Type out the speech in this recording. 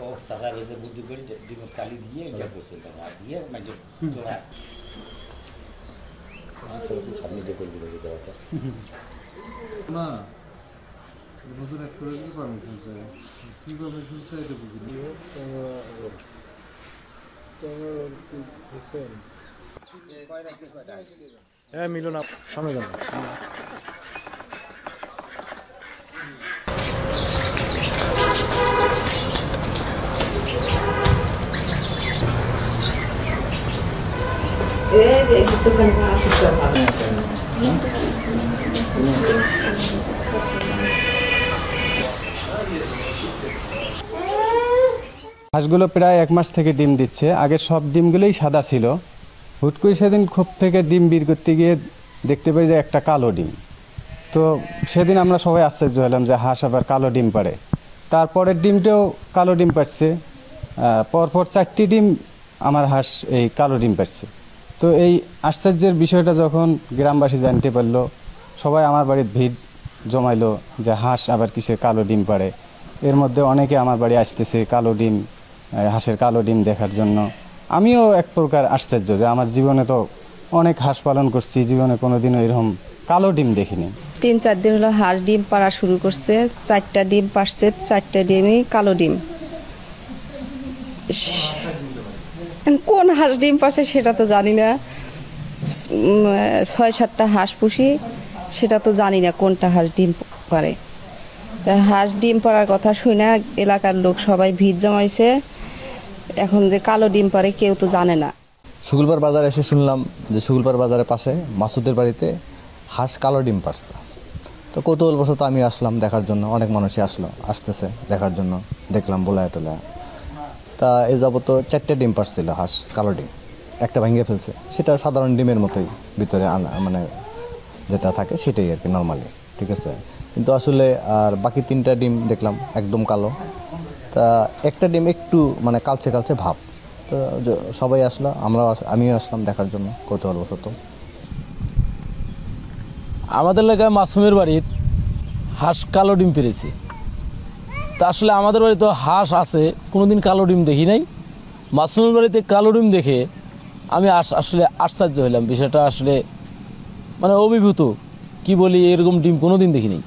ও তারা এসে বুদ্ধি করে ডিমের কালি দিয়ে ইয়ে করছে তারা দিয়ে মানে তোরা সামনে যে করবি যেতে পারতো না নতুন এক করে পারমিশন চাই কী পারমিশন চাই এটা বুঝলি হ্যাঁ মিলন সামনে যান হাঁসগুলো প্রায় 1 মাস থেকে ডিম দিচ্ছে। আগের সব ডিমগুলোই সাদা ছিল। হুট করে সেদিন খোপ থেকে ডিম বের করতে গিয়ে দেখতে পাই যে একটা কালো ডিম। তো সেদিন আমরা সবাই আশ্চর্য হলাম যে হাঁস আবার কালো ডিম পাড়ে। তারপরের ডিমটাও কালো ডিম পাড়ছে। পরপর 4টি ডিম আমার হাঁস এই কালো ডিম পাড়ছে। তো এই আশ্চর্যের বিষয়টা যখন গ্রামবাসী জানতে পারলো, সবাই আমার বাড়ির ভিড় জমাইলো যে হাঁস আবার কিসের কালো ডিম পাড়ে। এর মধ্যে অনেকে আমার বাড়ি আসতেছে কালো ডিম, হাঁসের কালো ডিম দেখার জন্য। আমিও এক প্রকার আশ্চর্য যে আমার জীবনে তো অনেক হাঁস পালন করছি, জীবনে কোনোদিনও এরকম কালো ডিম দেখিনি। 3-4 দিন হলো হাঁস ডিম পাড়া শুরু করছে। 4টা ডিম পাড়ছে, 4টা ডিমই কালো ডিম। কোন হাঁস ডিম পাড়ছে সেটা তো জানি না। 6-7টা হাঁস পুষি, সেটা তো জানি না কোনটা হাঁস ডিম পাড়ে। তা হাঁস ডিম পাড়ার কথা শুনে এলাকার লোক সবাই ভিড় জমাইছে। এখন যে কালো ডিম পাড়ে কেউ তো জানে না। শুকুলপাড় বাজারে এসে শুনলাম যে শুকুলপাড় বাজারের পাশে মাসুদের বাড়িতে হাঁস কালো ডিম পাড়ছে। তো কৌতূহলবশত আমি আসলাম দেখার জন্য। অনেক মানুষই আসতেছে দেখার জন্য। দেখলাম বোলায় টোলায়। তা এই যাবত 4টে ডিম পাড়ছিল হাঁস কালো ডিম। একটা ভেঙে ফেলছে, সেটা সাধারণ ডিমের মতোই ভিতরে মানে যেটা থাকে সেটাই আর কি নর্মালি, ঠিক আছে। কিন্তু আসলে আর বাকি 3টা ডিম দেখলাম একদম কালো। তা একটা ডিম একটু মানে কালচে কালচে ভাব। তো সবাই আসলো, আমিও আসলাম দেখার জন্য কৌতূহলবশত। আমাদের এলাকায় মাসুমের বাড়ির হাঁস কালো ডিম পেরেছে। তা আসলে আমাদের বাড়িতে হাঁস আছে, কোনোদিন কালো ডিম দেখি নাই। মাসুমের বাড়িতে কালো ডিম দেখে আমি আসলে আশ্চর্য হলাম। বিষয়টা আসলে মানে অভিভূত, কি বলি, এরকম ডিম কোনোদিন দেখিনি।